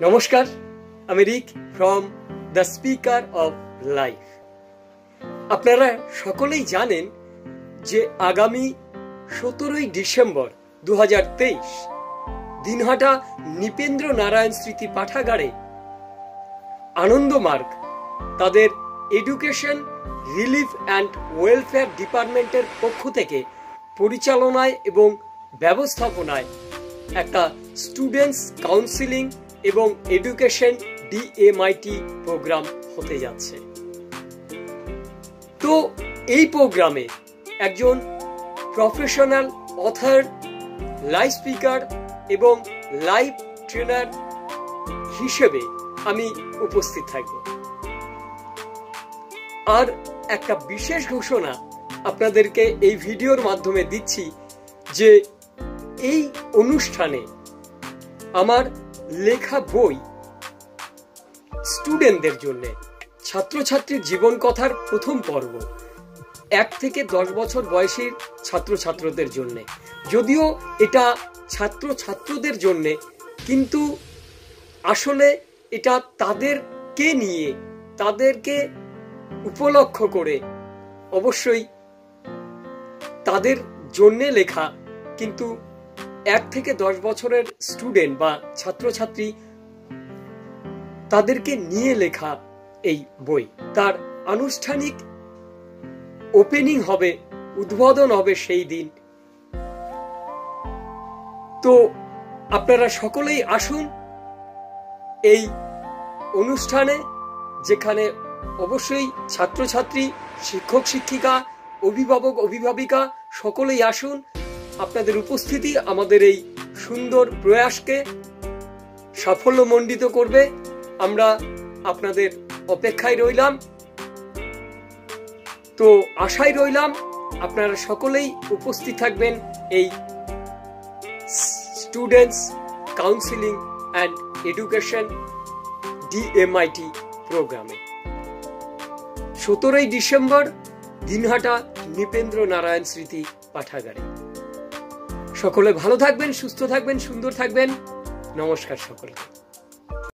নমস্কার, আমি Rik from the speaker of life. আপনারা সকলেই জানেন যে আগামী 17ই ডিসেম্বর 2023 দিনহাটা নৃপেন্দ্র নারায়ণ স্মৃতি পাঠাগারে আনন্দমার্গ তাদের এডুকেশন রিলিফ অ্যান্ড ওয়েলফেয়ার ডিপার্টমেন্টের পক্ষ থেকে পরিচালনায় এবং ব্যবস্থাপনায় একটা স্টুডেন্টস কাউন্সিলিং এবং এডুকেশন DMIT প্রোগ্রাম হতে যাচ্ছে। তো এই প্রোগ্রামে একজন প্রফেশনাল অথর, লাইভ স্পিকার এবং লাইভ ট্রেনার হিসেবে আমি উপস্থিত থাকব। আর একটা বিশেষ ঘোষণা আপনাদেরকে এই ভিডিওর মাধ্যমে দিচ্ছি যে এই অনুষ্ঠানে আমার লেখা বই স্টুডেন্টদের জন্য, ছাত্রছাত্রীর জীবন কথার প্রথম পর্ব 1 থেকে 10 বছর বয়সী ছাত্রছাত্রদের জন্য। যদিও এটা ছাত্রছাত্রদের জন্য, কিন্তু আসলে এটা তাদেরকে নিয়ে, তাদেরকে উপলক্ষ করে অবশ্যই তাদের জন্য লেখা, কিন্তু 1 থেকে 10 বছরের স্টুডেন্ট বা ছাত্রছাত্রী তাদেরকে নিয়ে লেখা এই বই। তার আনুষ্ঠানিক ওপেনিং হবে, উদ্বোধন হবে সেই দিন। তো আপনারা সকলেই আসুন এই অনুষ্ঠানে, যেখানে অবশ্যই ছাত্রছাত্রী, শিক্ষক শিক্ষিকা, অভিভাবক অভিভাবিকা সকলেই আসুন। আপনাদের উপস্থিতি আমাদের এই সুন্দর প্রয়াসকে সাফল্যমণ্ডিত করবে। আমরা আপনাদের অপেক্ষায় রইলাম। তো আশায় রইলাম আপনারা সকলেই উপস্থিত থাকবেন এই students counselling and education DMIT প্রোগ্রামে 17ই ডিসেম্বর দিনহাটা নৃপেন্দ্র নারায়ণ স্মৃতি পাঠাগারে। সকলে ভালো থাকবেন, সুস্থ থাকবেন, সুন্দর থাকবেন। নমস্কার সকলকে।